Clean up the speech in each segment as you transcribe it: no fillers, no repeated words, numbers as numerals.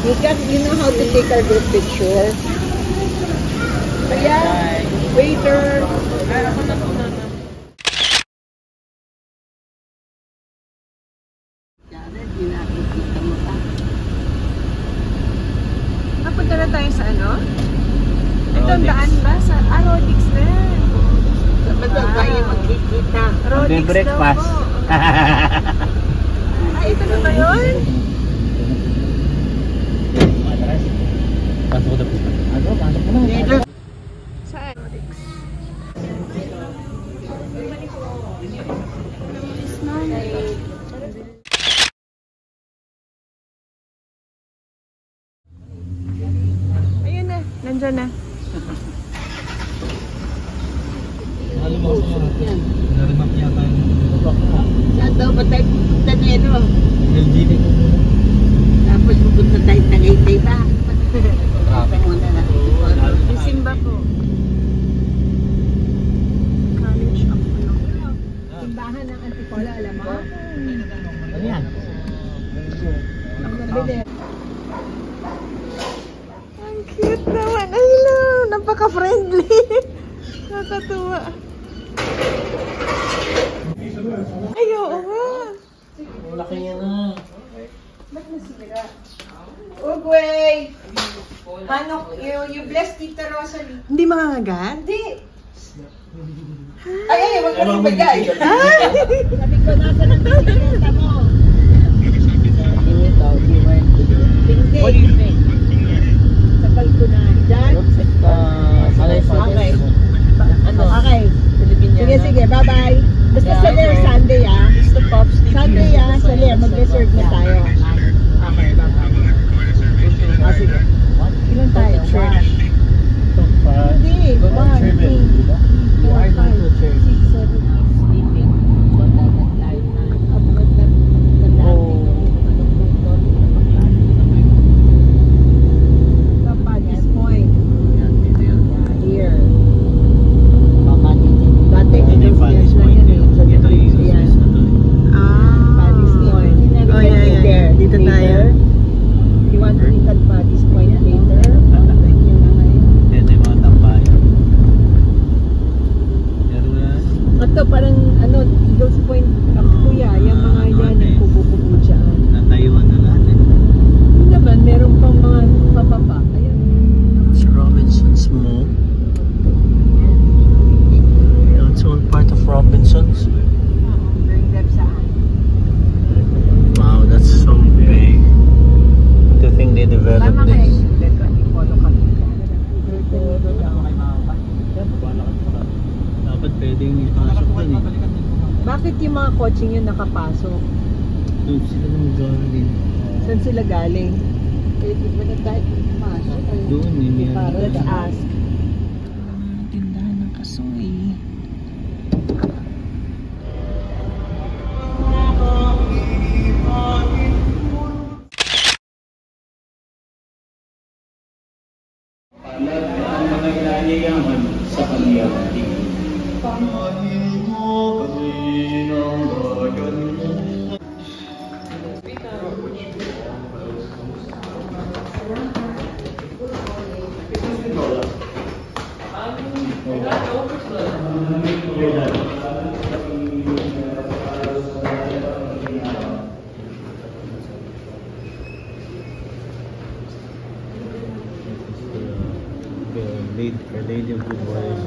You know how to take a good picture? Kaya, waiter. Napunta na tayo sa ano? Ito ang daan ba? Sa Rodix na. Basta tayo magkikita. Rodix breakfast. Ay, ito na ba yun? Pasok na po. Pasok mo na. Saan? Rodix. Ayun na, nandyan na. Narimap yata yung Saan daw ba tayo pupunta na yun? LGD. Tapos pupunta tayo sa Tagaytay ba? Muna na. Yung Simba po. College of Law. Simbahan ng Antipolo, alam mo? Ano yan? Ang cute naman. Hello! Napaka-friendly. Nakatuwa. Ay, oo nga. Laki niya na. Ba't nasira? Ugway! Manok, you bless Tita Rosalie. Hindi makakagat? Hindi. Ay, wag ka rin bagay. Sabi ko natin ang bisikleta mo. What do you think? Sa Kalkunan. Diyan? Okay. Okay. Sige, sige. Bye-bye. Basta sa Lair Sunday Sunday sa Lair. Mag-reserve na tayo. Okay, bye-bye. Sige. Ilan tayo? Church. Hindi. 1, 2, 3, 4, 5, 6, 7, 8, sleeping. Paddy's Point. Here. Paddy's Point. Oh, yeah. Dito tayo. You want to eat at Paddy's Point later? Ito yung mga tambayan. Ito parang Eagles Point, kuya, yung mga yan, yung kubo-kubo dyan. Natayuan na lahat eh. Yun naman, meron pang mga papapa. Ayan. It's Robinson's Mall. Yeah, it's all part of Robinson's. Bring them saan? Wow, that's so big. Good thing they developed this. Dapat pwedeng ipasok dun eh. Bakit yung mga coaching yun nakapasok? Doon sila nang galing. Saan sila galing? Pwede ba na tayo pumasok? Doon eh. Let's ask. Tindahan ng kasoy. Ang mga inayayaman sa kaniyang tingin. Pamahin mo kami ng bayan mo. Lady of Good Voice.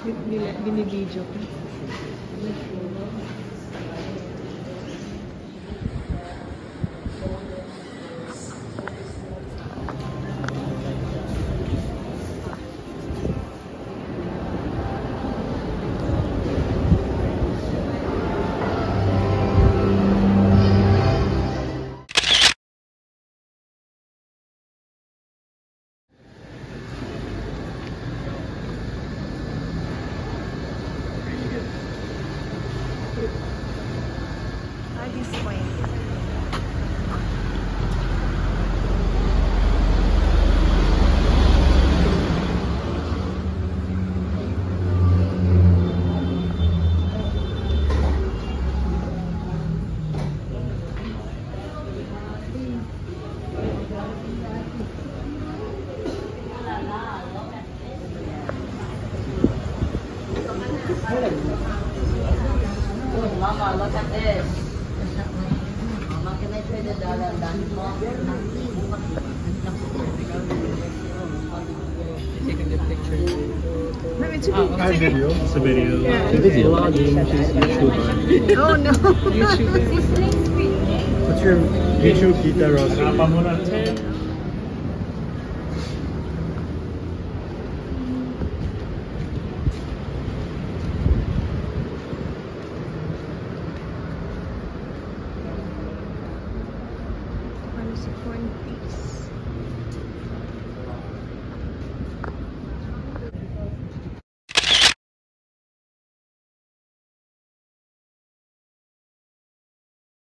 Binibidyo ko. Mama, look at this. Mama, can I try the dalan? Taking the picture. No, it's a video. It's a video. Yeah. It's a video. YouTuber. Oh no. YouTuber. What's your YouTube, Tita Rossi?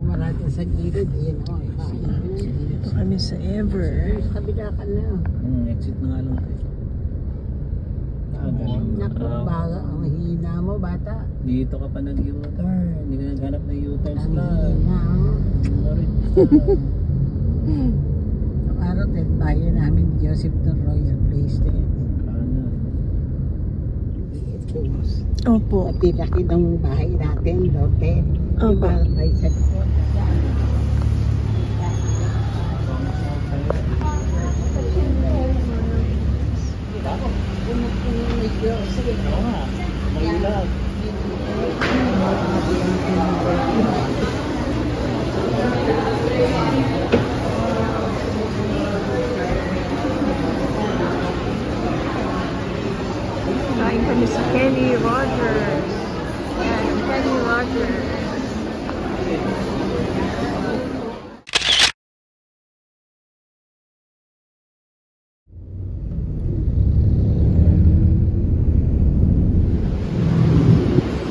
Marami sa gilid, yun o. Ito kami sa Ever. Kabila ka na. Exit na nga lang tayo. Naku, baga, ang hina mo, bata. Dito ka pa nag-U-turn. Hindi ka naghanap ng U-turn Ang slot. hina, o. Sorry. Ang araw, bayo namin Joseph ng Royal Place din. Ano? Opo. Pati laki ng bahay natin, lote. Opo. Diba, may sa likod. Sige. Oo nga. Mahilag. Kain kami sa Kenny Rogers. Yan, Kenny Rogers.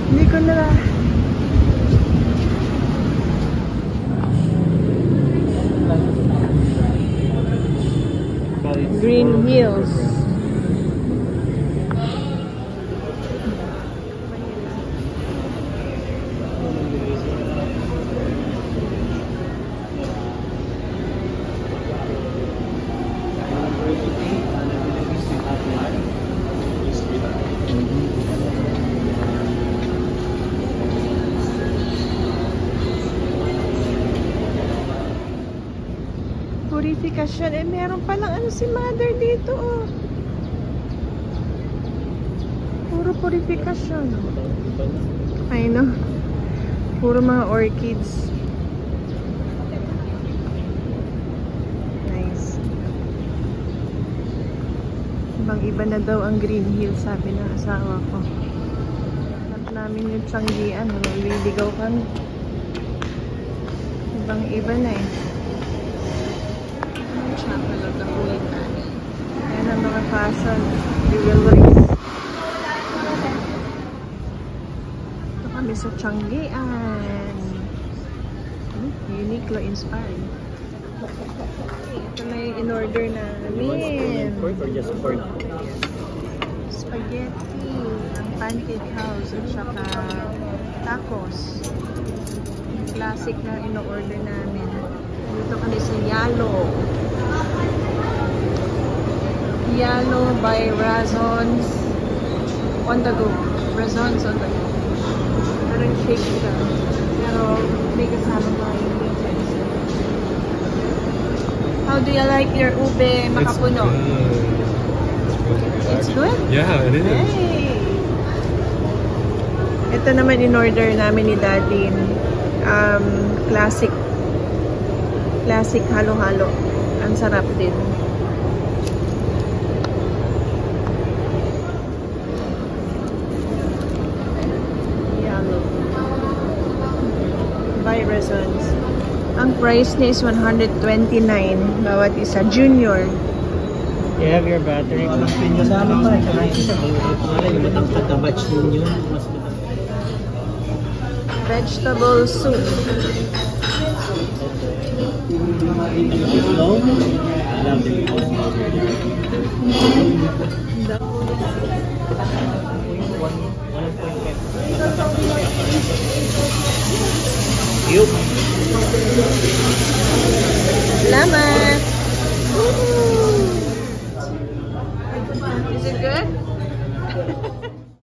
Hindi ko na Green Hills. Purification. Eh, meron palang ano si Mother dito, oh. Puro purification. I know. Puro mga orchids. Nice. Ibang-iba na daw ang Green Hill, sabi ng asawa ko. Hanap namin yung Tianggian. Naliligaw kami. Ibang-iba na eh. Chapel of the Holy Family. Ayan ang mga fashion jewelries. Ito kami sa Tianggian. Uniqlo inspired. Ito na yung in-order namin. Pork or just pork? Spaghetti, ang pancake house, at saka tacos. Classic na in-order namin. Dito kami sa Yalo. Yalo by Razons on the go. Razons on the go. Parang shake siya. Pero may kasama pa yung meats. How do you like your ube makapuno? It's good? Yeah, it is. Hey! Ito naman in-order namin ni Daddy. Classic halo-halo. Ang sarap din. Yellow. By Razons. Ang price niya is 129 bawat isa. Junior. You have your battery. Kasama pa. Tsaka isa. Yung matangkad na batch ninyo. Mas matangkad. Vegetable soup. Slow. I love it. Yup. Salamat! Is it good?